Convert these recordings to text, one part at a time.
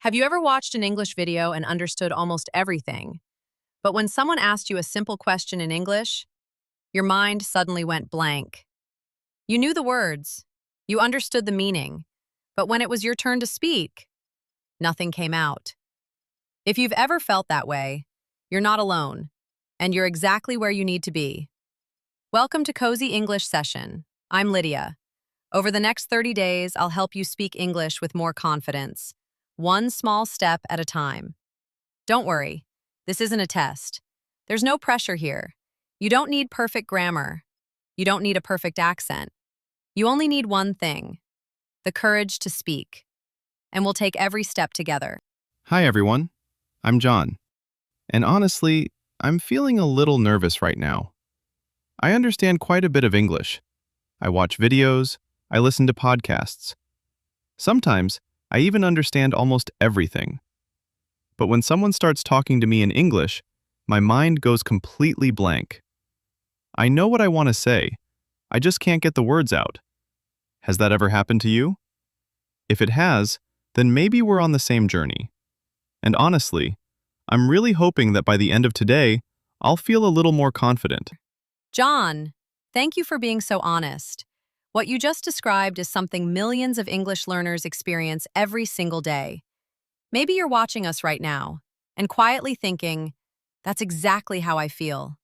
Have you ever watched an English video and understood almost everything, but when someone asked you a simple question in English, your mind suddenly went blank? You knew the words, you understood the meaning, but when it was your turn to speak, nothing came out. If you've ever felt that way, you're not alone, and you're exactly where you need to be. Welcome to Cozy English Session. I'm Lydia. Over the next 30 days, I'll help you speak English with more confidence, one small step at a time. Don't worry, this isn't a test. There's no pressure here. You don't need perfect grammar. You don't need a perfect accent. You only need one thing, the courage to speak. And we'll take every step together. Hi everyone, I'm John. And honestly, I'm feeling a little nervous right now. I understand quite a bit of English. I watch videos, I listen to podcasts. Sometimes, I even understand almost everything. But when someone starts talking to me in English, my mind goes completely blank. I know what I want to say, I just can't get the words out. Has that ever happened to you? If it has, then maybe we're on the same journey. And honestly, I'm really hoping that by the end of today, I'll feel a little more confident. John, thank you for being so honest. What you just described is something millions of English learners experience every single day. Maybe you're watching us right now and quietly thinking, that's exactly how I feel.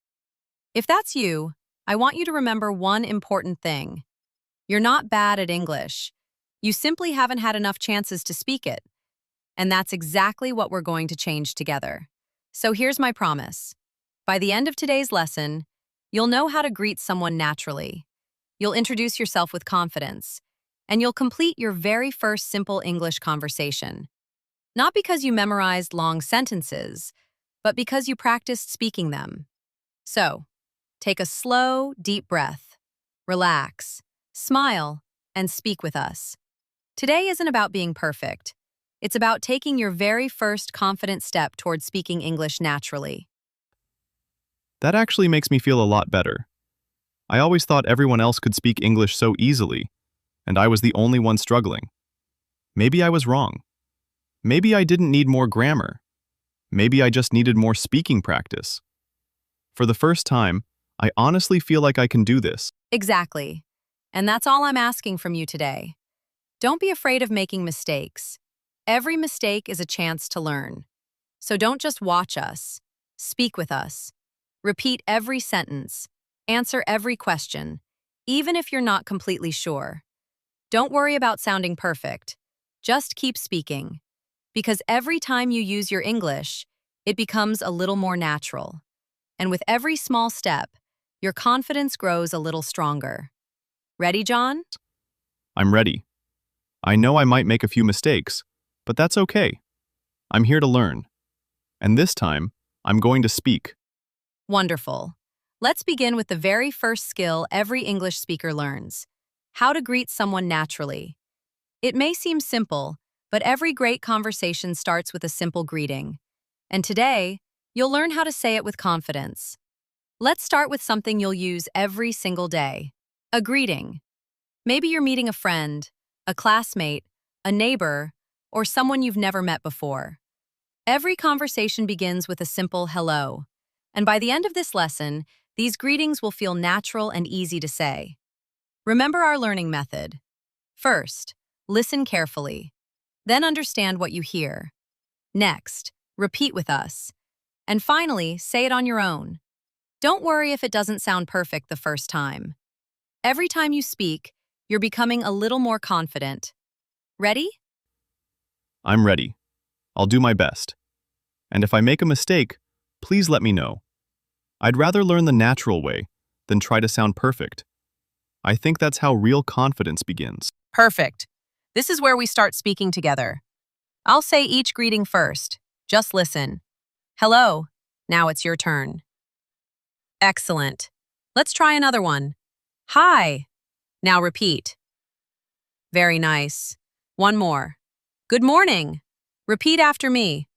If that's you, I want you to remember one important thing. You're not bad at English. You simply haven't had enough chances to speak it. And that's exactly what we're going to change together. So here's my promise. By the end of today's lesson, you'll know how to greet someone naturally. You'll introduce yourself with confidence, and you'll complete your very first simple English conversation. Not because you memorized long sentences, but because you practiced speaking them. So, take a slow, deep breath, relax, smile, and speak with us. Today isn't about being perfect. It's about taking your very first confident step toward speaking English naturally. That actually makes me feel a lot better. I always thought everyone else could speak English so easily, and I was the only one struggling. Maybe I was wrong. Maybe I didn't need more grammar. Maybe I just needed more speaking practice. For the first time, I honestly feel like I can do this. Exactly. And that's all I'm asking from you today. Don't be afraid of making mistakes. Every mistake is a chance to learn. So don't just watch us. Speak with us. Repeat every sentence. Answer every question, even if you're not completely sure. Don't worry about sounding perfect. Just keep speaking. Because every time you use your English, it becomes a little more natural. And with every small step, your confidence grows a little stronger. Ready, John? I'm ready. I know I might make a few mistakes, but that's okay. I'm here to learn. And this time, I'm going to speak. Wonderful. Let's begin with the very first skill every English speaker learns: how to greet someone naturally. It may seem simple, but every great conversation starts with a simple greeting. And today, you'll learn how to say it with confidence. Let's start with something you'll use every single day: a greeting. Maybe you're meeting a friend, a classmate, a neighbor, or someone you've never met before. Every conversation begins with a simple hello. And by the end of this lesson, these greetings will feel natural and easy to say. Remember our learning method. First, listen carefully. Then understand what you hear. Next, repeat with us. And finally, say it on your own. Don't worry if it doesn't sound perfect the first time. Every time you speak, you're becoming a little more confident. Ready? I'm ready. I'll do my best. And if I make a mistake, please let me know. I'd rather learn the natural way than try to sound perfect. I think that's how real confidence begins. Perfect. This is where we start speaking together. I'll say each greeting first. Just listen. Hello. Now it's your turn. Excellent. Let's try another one. Hi. Now repeat. Very nice. One more. Good morning. Repeat after me.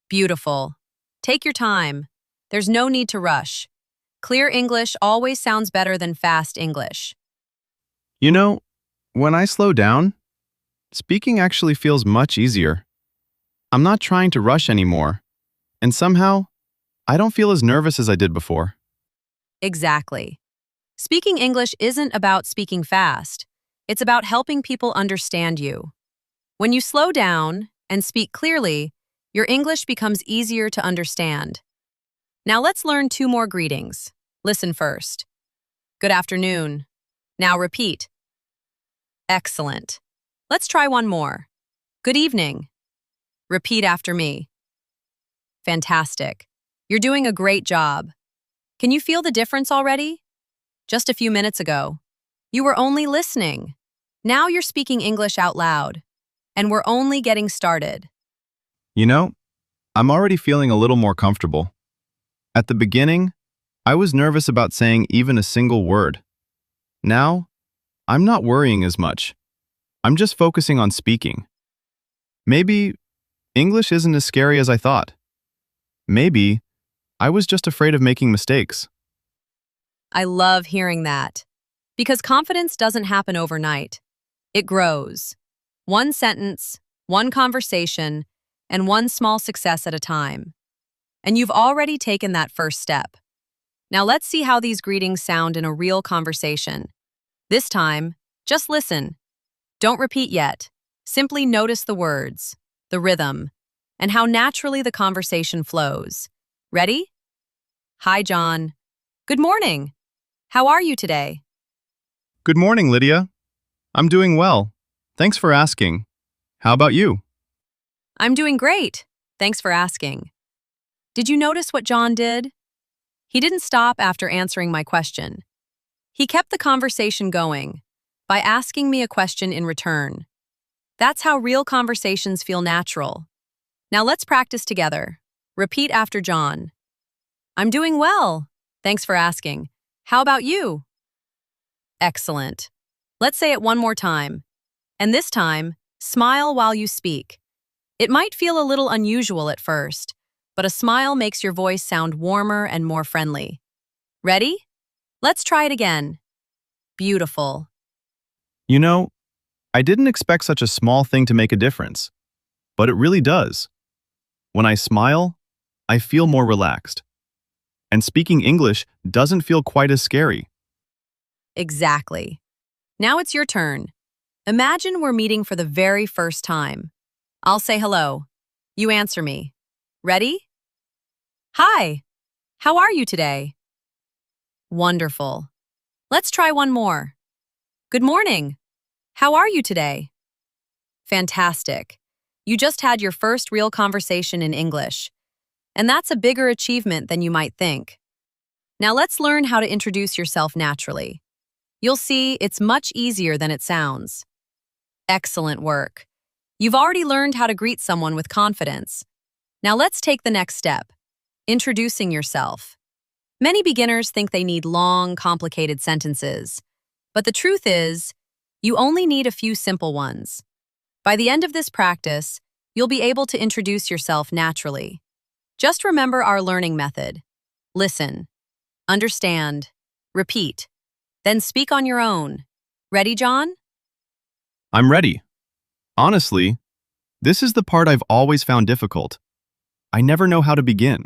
Beautiful. Take your time. There's no need to rush. Clear English always sounds better than fast English. You know, when I slow down, speaking actually feels much easier. I'm not trying to rush anymore, and somehow, I don't feel as nervous as I did before. Exactly. Speaking English isn't about speaking fast. It's about helping people understand you. When you slow down and speak clearly, your English becomes easier to understand. Now let's learn two more greetings. Listen first. Good afternoon. Now repeat. Excellent. Let's try one more. Good evening. Repeat after me. Fantastic. You're doing a great job. Can you feel the difference already? Just a few minutes ago, you were only listening. Now you're speaking English out loud. And we're only getting started. You know, I'm already feeling a little more comfortable. At the beginning, I was nervous about saying even a single word. Now, I'm not worrying as much. I'm just focusing on speaking. Maybe English isn't as scary as I thought. Maybe I was just afraid of making mistakes. I love hearing that. Because confidence doesn't happen overnight. It grows. One sentence, one conversation, and one small success at a time. And you've already taken that first step. Now let's see how these greetings sound in a real conversation. This time, just listen. Don't repeat yet. Simply notice the words, the rhythm, and how naturally the conversation flows. Ready? Hi, John. Good morning. How are you today? Good morning, Lydia. I'm doing well. Thanks for asking. How about you? I'm doing great. Thanks for asking. Did you notice what John did? He didn't stop after answering my question. He kept the conversation going by asking me a question in return. That's how real conversations feel natural. Now let's practice together. Repeat after John. I'm doing well. Thanks for asking. How about you? Excellent. Let's say it one more time. And this time, smile while you speak. It might feel a little unusual at first, but a smile makes your voice sound warmer and more friendly. Ready? Let's try it again. Beautiful. You know, I didn't expect such a small thing to make a difference, but it really does. When I smile, I feel more relaxed. And speaking English doesn't feel quite as scary. Exactly. Now it's your turn. Imagine we're meeting for the very first time. I'll say hello. You answer me. Ready? Hi. How are you today? Wonderful. Let's try one more. Good morning. How are you today? Fantastic. You just had your first real conversation in English. And that's a bigger achievement than you might think. Now let's learn how to introduce yourself naturally. You'll see it's much easier than it sounds. Excellent work. You've already learned how to greet someone with confidence. Now let's take the next step. Introducing yourself. Many beginners think they need long, complicated sentences. But the truth is, you only need a few simple ones. By the end of this practice, you'll be able to introduce yourself naturally. Just remember our learning method. Listen, understand, repeat, then speak on your own. Ready, John? I'm ready. Honestly, this is the part I've always found difficult. I never know how to begin.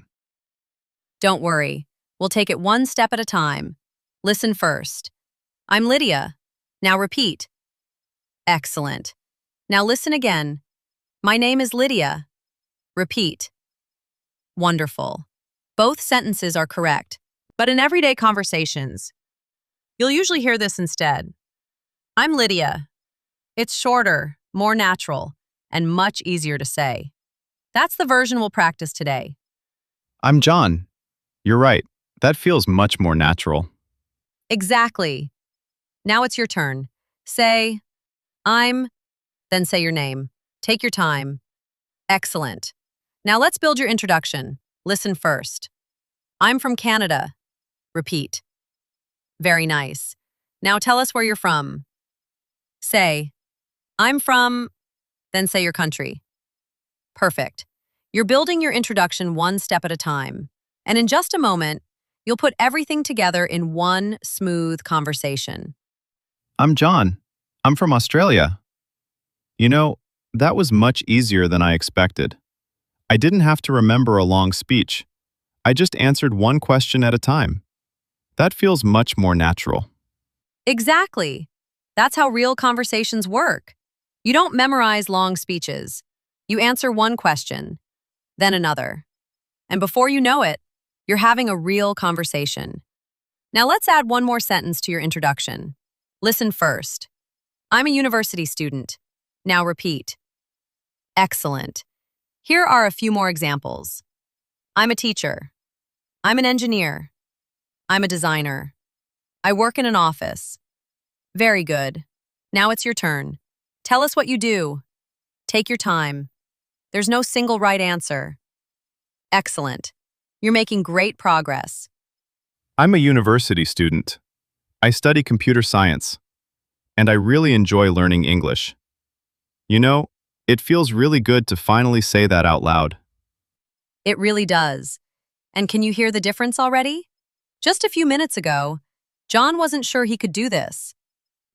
Don't worry. We'll take it one step at a time. Listen first. I'm Lydia. Now repeat. Excellent. Now listen again. My name is Lydia. Repeat. Wonderful. Both sentences are correct, but in everyday conversations, you'll usually hear this instead. I'm Lydia. It's shorter, more natural, and much easier to say. That's the version we'll practice today. I'm John. You're right. That feels much more natural. Exactly. Now it's your turn. Say, I'm, then say your name. Take your time. Excellent. Now let's build your introduction. Listen first. I'm from Canada. Repeat. Very nice. Now tell us where you're from. Say, I'm from, then say your country. Perfect. You're building your introduction one step at a time. And in just a moment, you'll put everything together in one smooth conversation. I'm John. I'm from Australia. You know, that was much easier than I expected. I didn't have to remember a long speech. I just answered one question at a time. That feels much more natural. Exactly. That's how real conversations work. You don't memorize long speeches. You answer one question, then another. And before you know it, you're having a real conversation. Now let's add one more sentence to your introduction. Listen first. I'm a university student. Now repeat. Excellent. Here are a few more examples. I'm a teacher. I'm an engineer. I'm a designer. I work in an office. Very good. Now it's your turn. Tell us what you do. Take your time. There's no single right answer. Excellent. You're making great progress. I'm a university student. I study computer science, and I really enjoy learning English. You know, it feels really good to finally say that out loud. It really does. And can you hear the difference already? Just a few minutes ago, John wasn't sure he could do this.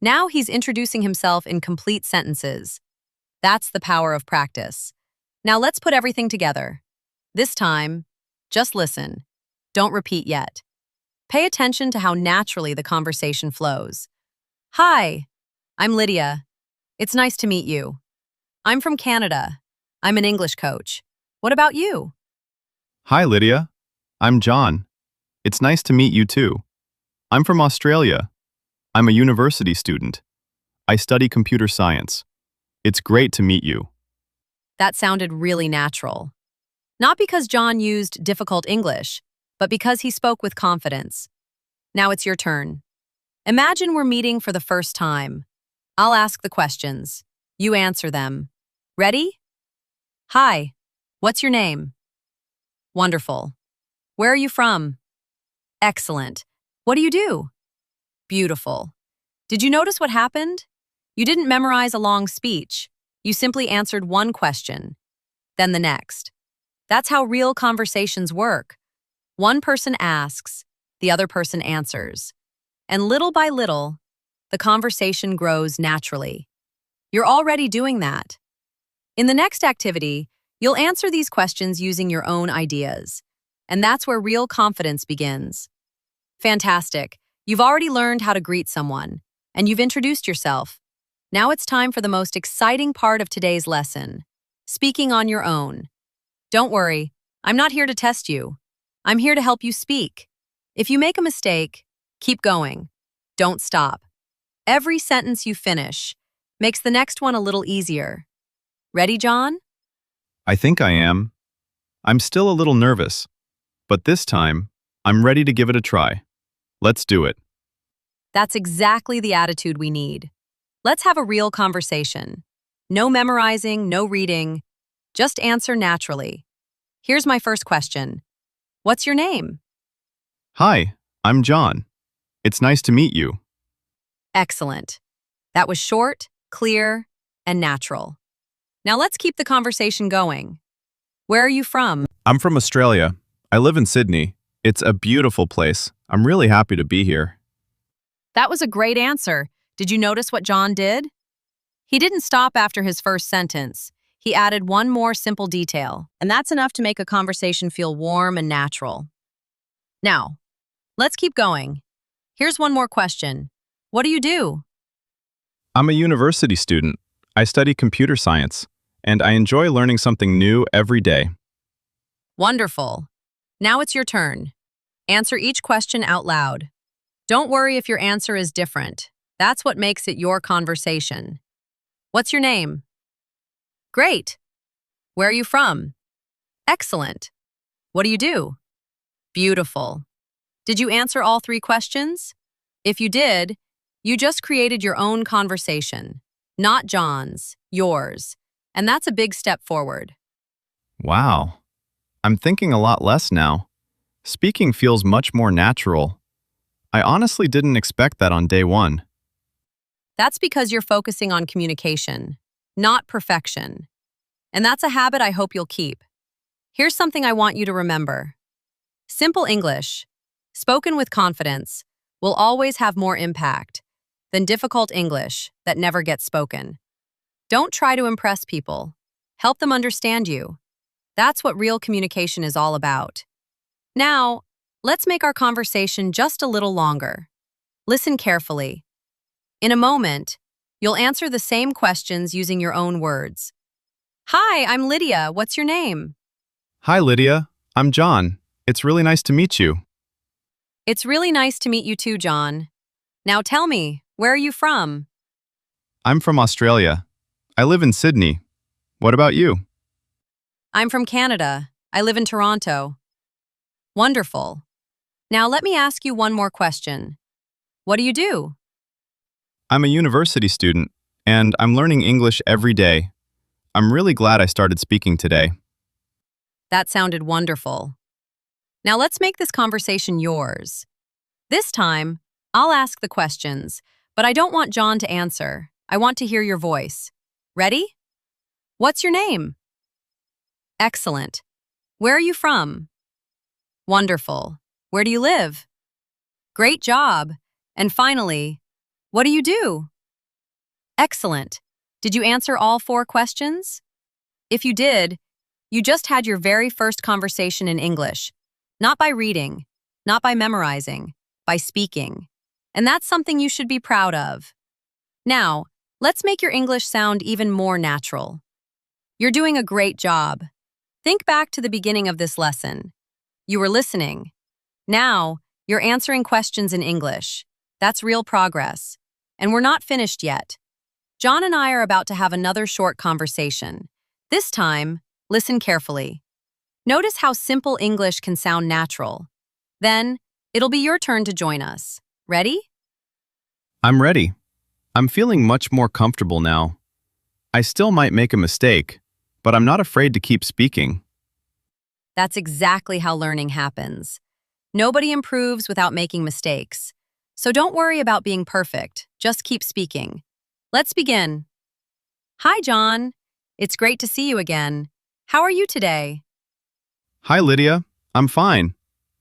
Now he's introducing himself in complete sentences. That's the power of practice. Now let's put everything together. This time, just listen. Don't repeat yet. Pay attention to how naturally the conversation flows. Hi, I'm Lydia. It's nice to meet you. I'm from Canada. I'm an English coach. What about you? Hi, Lydia. I'm John. It's nice to meet you too. I'm from Australia. I'm a university student. I study computer science. It's great to meet you. That sounded really natural. Not because John used difficult English, but because he spoke with confidence. Now it's your turn. Imagine we're meeting for the first time. I'll ask the questions. You answer them. Ready? Hi, what's your name? Wonderful. Where are you from? Excellent. What do you do? Beautiful. Did you notice what happened? You didn't memorize a long speech. You simply answered one question, then the next. That's how real conversations work. One person asks, the other person answers. And little by little, the conversation grows naturally. You're already doing that. In the next activity, you'll answer these questions using your own ideas. And that's where real confidence begins. Fantastic. You've already learned how to greet someone, and you've introduced yourself. Now it's time for the most exciting part of today's lesson, speaking on your own. Don't worry, I'm not here to test you. I'm here to help you speak. If you make a mistake, keep going. Don't stop. Every sentence you finish makes the next one a little easier. Ready, John? I think I am. I'm still a little nervous, but this time, I'm ready to give it a try. Let's do it. That's exactly the attitude we need. Let's have a real conversation. No memorizing, no reading. Just answer naturally. Here's my first question. What's your name? Hi, I'm John. It's nice to meet you. Excellent. That was short, clear, and natural. Now let's keep the conversation going. Where are you from? I'm from Australia. I live in Sydney. It's a beautiful place. I'm really happy to be here. That was a great answer. Did you notice what John did? He didn't stop after his first sentence. He added one more simple detail, and that's enough to make a conversation feel warm and natural. Now, let's keep going. Here's one more question. What do you do? I'm a university student. I study computer science, and I enjoy learning something new every day. Wonderful. Now it's your turn. Answer each question out loud. Don't worry if your answer is different. That's what makes it your conversation. What's your name? Great. Where are you from? Excellent. What do you do? Beautiful. Did you answer all three questions? If you did, you just created your own conversation, not John's, yours. And that's a big step forward. Wow. I'm thinking a lot less now. Speaking feels much more natural. I honestly didn't expect that on day one. That's because you're focusing on communication, not perfection. And that's a habit I hope you'll keep. Here's something I want you to remember. Simple English, spoken with confidence, will always have more impact than difficult English that never gets spoken. Don't try to impress people. Help them understand you. That's what real communication is all about. Now, let's make our conversation just a little longer. Listen carefully. In a moment, you'll answer the same questions using your own words. Hi, I'm Lydia. What's your name? Hi, Lydia. I'm John. It's really nice to meet you. It's really nice to meet you too, John. Now tell me, where are you from? I'm from Australia. I live in Sydney. What about you? I'm from Canada. I live in Toronto. Wonderful. Now let me ask you one more question. What do you do? I'm a university student, and I'm learning English every day. I'm really glad I started speaking today. That sounded wonderful. Now let's make this conversation yours. This time, I'll ask the questions, but I don't want John to answer. I want to hear your voice. Ready? What's your name? Excellent. Where are you from? Wonderful. Where do you live? Great job. And finally, what do you do? Excellent. Did you answer all 4 questions? If you did, you just had your very first conversation in English. Not by reading, not by memorizing, by speaking. And that's something you should be proud of. Now, let's make your English sound even more natural. You're doing a great job. Think back to the beginning of this lesson. You were listening. Now, you're answering questions in English. That's real progress. And we're not finished yet. John and I are about to have another short conversation. This time, listen carefully. Notice how simple English can sound natural. Then, it'll be your turn to join us. Ready? I'm ready. I'm feeling much more comfortable now. I still might make a mistake, but I'm not afraid to keep speaking. That's exactly how learning happens. Nobody improves without making mistakes. So don't worry about being perfect. Just keep speaking. Let's begin. Hi, John. It's great to see you again. How are you today? Hi, Lydia. I'm fine.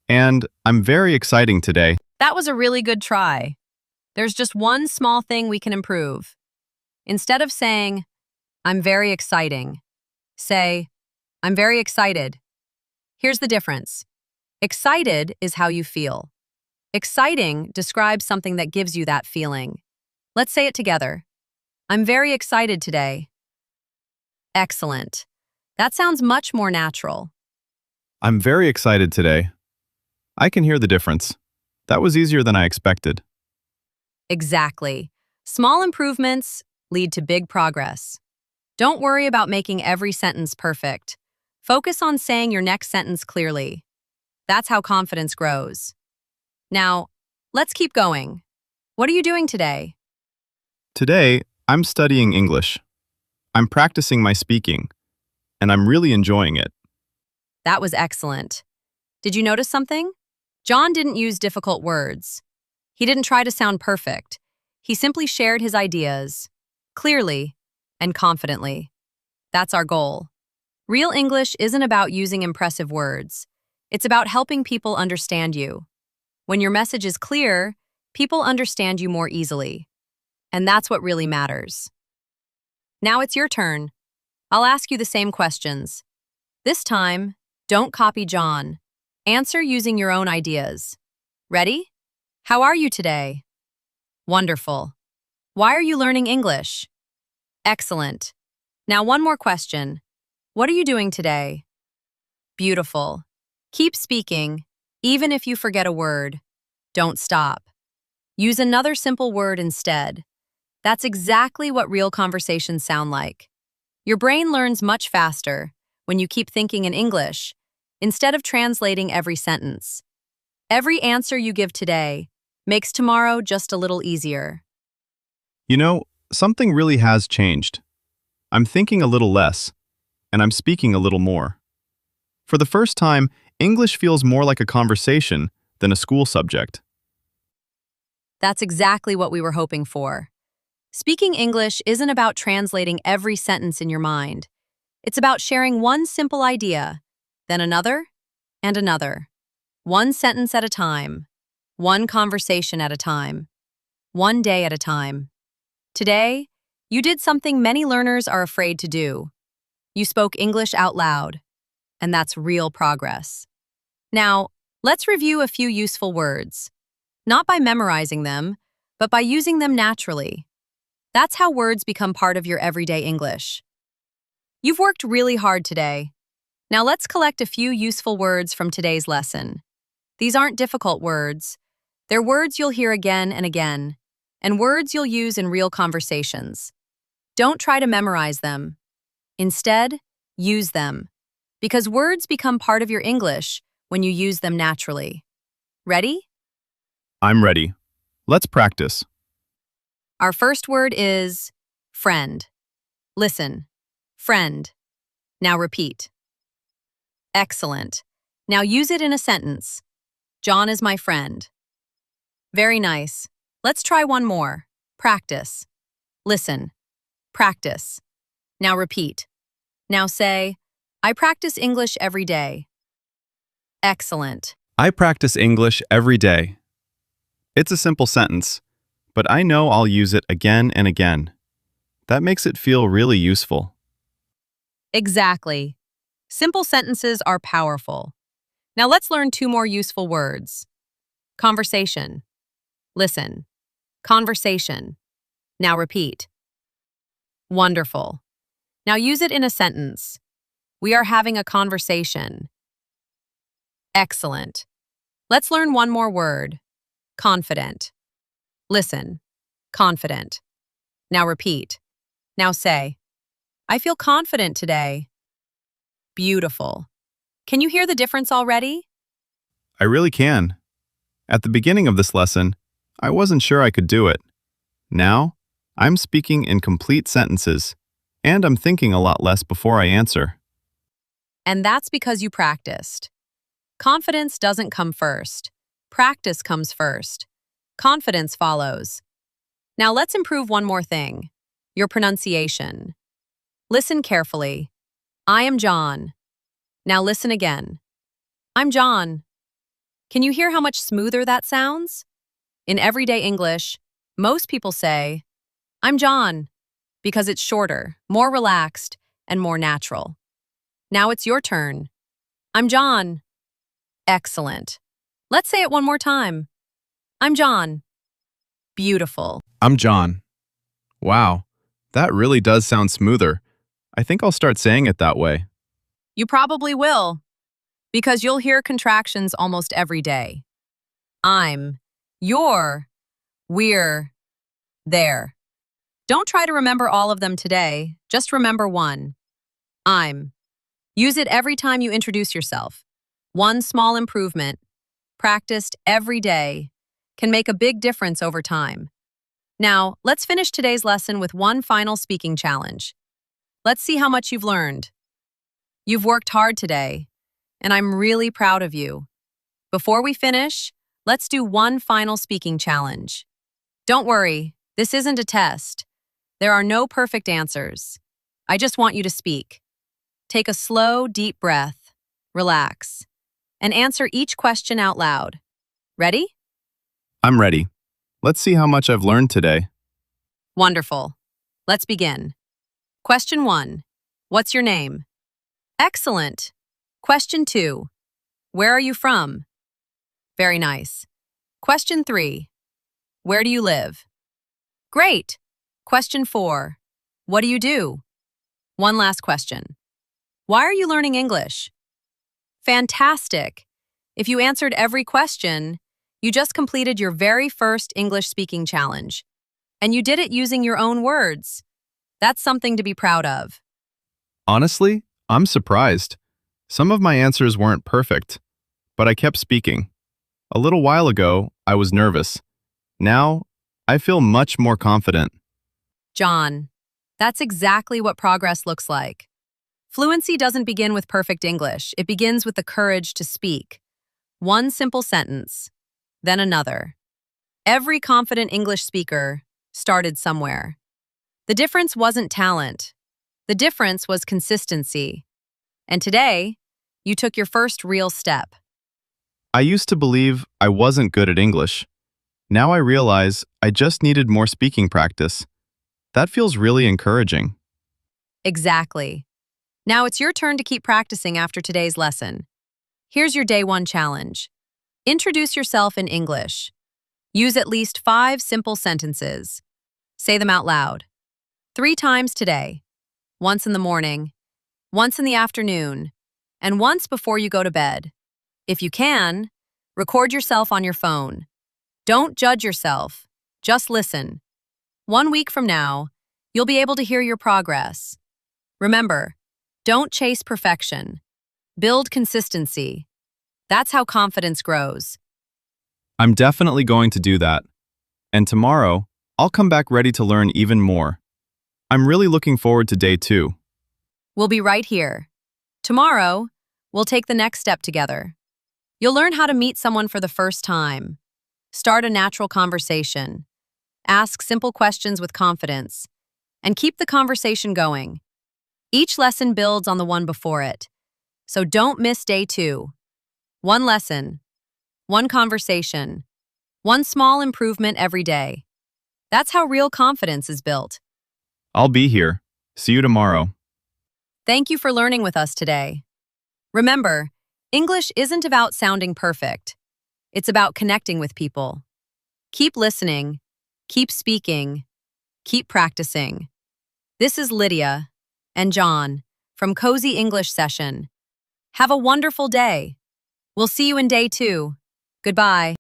And I'm very exciting today. That was a really good try. There's just one small thing we can improve. Instead of saying, I'm very exciting, say, I'm very excited. Here's the difference. Excited is how you feel. Exciting describes something that gives you that feeling. Let's say it together. I'm very excited today. Excellent. That sounds much more natural. I'm very excited today. I can hear the difference. That was easier than I expected. Exactly. Small improvements lead to big progress. Don't worry about making every sentence perfect. Focus on saying your next sentence clearly. That's how confidence grows. Now, let's keep going. What are you doing today? Today, I'm studying English. I'm practicing my speaking, and I'm really enjoying it. That was excellent. Did you notice something? John didn't use difficult words. He didn't try to sound perfect. He simply shared his ideas, clearly and confidently. That's our goal. Real English isn't about using impressive words. It's about helping people understand you. When your message is clear, people understand you more easily. And that's what really matters. Now it's your turn. I'll ask you the same questions. This time, don't copy John. Answer using your own ideas. Ready? How are you today? Wonderful. Why are you learning English? Excellent. Now one more question. What are you doing today? Beautiful. Keep speaking, even if you forget a word. Don't stop. Use another simple word instead. That's exactly what real conversations sound like. Your brain learns much faster when you keep thinking in English instead of translating every sentence. Every answer you give today makes tomorrow just a little easier. You know, something really has changed. I'm thinking a little less, and I'm speaking a little more. For the first time, English feels more like a conversation than a school subject. That's exactly what we were hoping for. Speaking English isn't about translating every sentence in your mind. It's about sharing one simple idea, then another, and another. One sentence at a time. One conversation at a time. One day at a time. Today, you did something many learners are afraid to do. You spoke English out loud. and that's real progress. Now, let's review a few useful words. Not by memorizing them, but by using them naturally. That's how words become part of your everyday English. You've worked really hard today. Now let's collect a few useful words from today's lesson. These aren't difficult words. They're words you'll hear again and again, and words you'll use in real conversations. Don't try to memorize them. Instead, use them, because words become part of your English when you use them naturally. Ready? I'm ready. Let's practice. Our first word is friend. Listen. Friend. Now repeat. Excellent. Now use it in a sentence. John is my friend. Very nice. Let's try one more. Practice. Listen. Practice. Now repeat. Now say, I practice English every day. Excellent. I practice English every day. It's a simple sentence, but I know I'll use it again and again. That makes it feel really useful. Exactly. Simple sentences are powerful. Now let's learn two more useful words. Conversation. Listen. Conversation. Now repeat. Wonderful. Now use it in a sentence. We are having a conversation. Excellent. Let's learn one more word. Confident. Listen. Confident. Now repeat. Now say, I feel confident today. Beautiful. Can you hear the difference already? I really can. At the beginning of this lesson, I wasn't sure I could do it. Now, I'm speaking in complete sentences, and I'm thinking a lot less before I answer. And that's because you practiced. Confidence doesn't come first. Practice comes first. Confidence follows. Now let's improve one more thing. Your pronunciation. Listen carefully. I am John. Now listen again. I'm John. Can you hear how much smoother that sounds? In everyday English, most people say, I'm John, because it's shorter, more relaxed, and more natural. Now it's your turn. I'm John. Excellent. Let's say it one more time. I'm John. Beautiful. I'm John. Wow, that really does sound smoother. I think I'll start saying it that way. You probably will, because you'll hear contractions almost every day. I'm, you're, we're, there. Don't try to remember all of them today, just remember one. I'm. Use it every time you introduce yourself. One small improvement, practiced every day, can make a big difference over time. Now, let's finish today's lesson with one final speaking challenge. Let's see how much you've learned. You've worked hard today, and I'm really proud of you. Before we finish, let's do one final speaking challenge. Don't worry, this isn't a test. There are no perfect answers. I just want you to speak. Take a slow, deep breath, relax, and answer each question out loud. Ready? I'm ready. Let's see how much I've learned today. Wonderful. Let's begin. Question 1. What's your name? Excellent. Question 2. Where are you from? Very nice. Question 3. Where do you live? Great. Question 4. What do you do? One last question. Why are you learning English? Fantastic. If you answered every question, you just completed your very first English speaking challenge. And you did it using your own words. That's something to be proud of. Honestly, I'm surprised. Some of my answers weren't perfect, but I kept speaking. A little while ago, I was nervous. Now, I feel much more confident. John, that's exactly what progress looks like. Fluency doesn't begin with perfect English. It begins with the courage to speak. One simple sentence, then another. Every confident English speaker started somewhere. The difference wasn't talent. The difference was consistency. And today, you took your first real step. I used to believe I wasn't good at English. Now I realize I just needed more speaking practice. That feels really encouraging. Exactly. Now it's your turn to keep practicing after today's lesson. Here's your day 1 challenge. Introduce yourself in English. Use at least 5 simple sentences. Say them out loud. 3 times today. Once in the morning, once in the afternoon, and once before you go to bed. If you can, record yourself on your phone. Don't judge yourself. Just listen. 1 week from now, you'll be able to hear your progress. Remember, don't chase perfection. Build consistency. That's how confidence grows. I'm definitely going to do that. And tomorrow, I'll come back ready to learn even more. I'm really looking forward to day 2. We'll be right here. Tomorrow, we'll take the next step together. You'll learn how to meet someone for the first time. Start a natural conversation. Ask simple questions with confidence. And keep the conversation going. Each lesson builds on the one before it. So don't miss day 2. 1 lesson, 1 conversation, 1 small improvement every day. That's how real confidence is built. I'll be here. See you tomorrow. Thank you for learning with us today. Remember, English isn't about sounding perfect. It's about connecting with people. Keep listening, keep speaking, keep practicing. This is Lydia and John from Cozy English Session. Have a wonderful day. We'll see you in day 2. Goodbye.